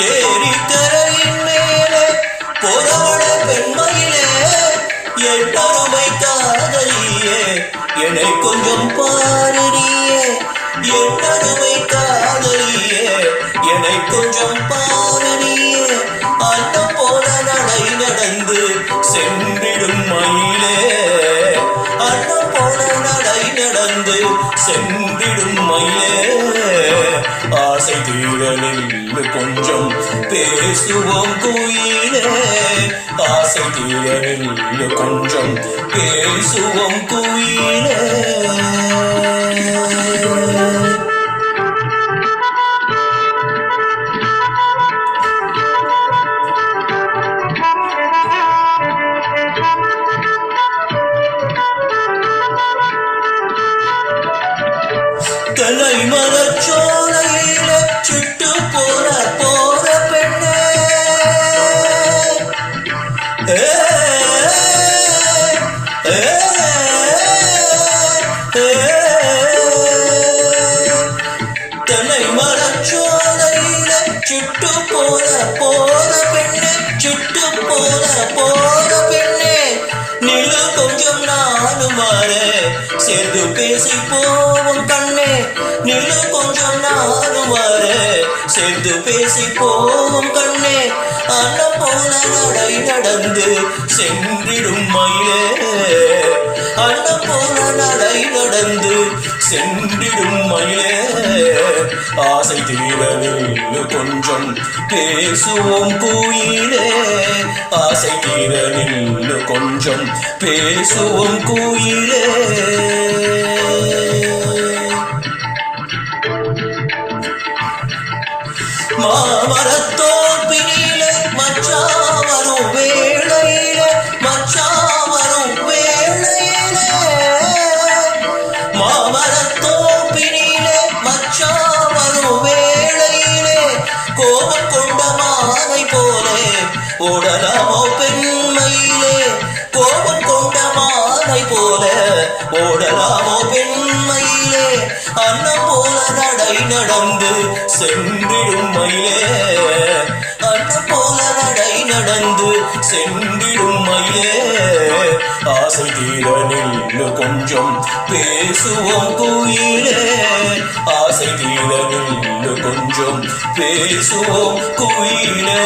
ஏரிக்கரையின் மேலே போராட பெண்மையிலே என் அருமை காதலியே என்னை கொஞ்சம் பாரடியே என் அருமை காதலியே என்னை கொஞ்சம் பாரடியே அன்னம் போல நடை நடந்து சென்றிடும் மயிலே அன்னம் போல நடை நடந்து சென்றிடும் மயிலே ஆசை தீரலில் கொஞ்சம் பேசுவோம் குயிலே ஆசை தீரலில் கொஞ்சம் பேசுவோம் குயிலே தலை மரச்சோலையில சுட்டு போற பெண்ணே தலை மரச்சோலையில சுட்டு போற பெண்ணே சுட்டு போற பெண்ணே நிலு கொஞ்சம் நானும் மாறே சேர்ந்து பேசி போவோம் கண்ணே நிலு கொஞ்சம் நானும் மாறே சேர்ந்து பேசி போவோம் கண்ணே அன்னம் போல நடை நடந்து சென்றிடும் மயிலே அன்னம் போல நடை நடந்து சென்றிடும் மயிலே ஆசை தீரலில் கொஞ்சம் பேசுவோம் குயிலே ஆசை தீரலில் கொஞ்சம் பேசுவோம் குயிலே மாமரத்தோப்பினிலே மச்சாவரும் வேளையிலே மச்சாவரும் வேளையிலே மாமரத்தோப்பினிலே மச்சாவரும் வேளையிலே கோபம் கொண்ட மானை போலே ஓடலாமோ பெண்மையிலே கோபம் கொண்ட மானை போல ஓடலாமோ பெண்மையிலே அன்னம் போல நடை நடந்து சென்றிடும் மயிலே அன்னம் போல நடை நடந்து சென்றிடும் மயிலே ஆசை தீரலில் கொஞ்சம் பேசுவோம் குயிலே ஆசை தீரலில் கொஞ்சம் பேசுவோம் குயிலே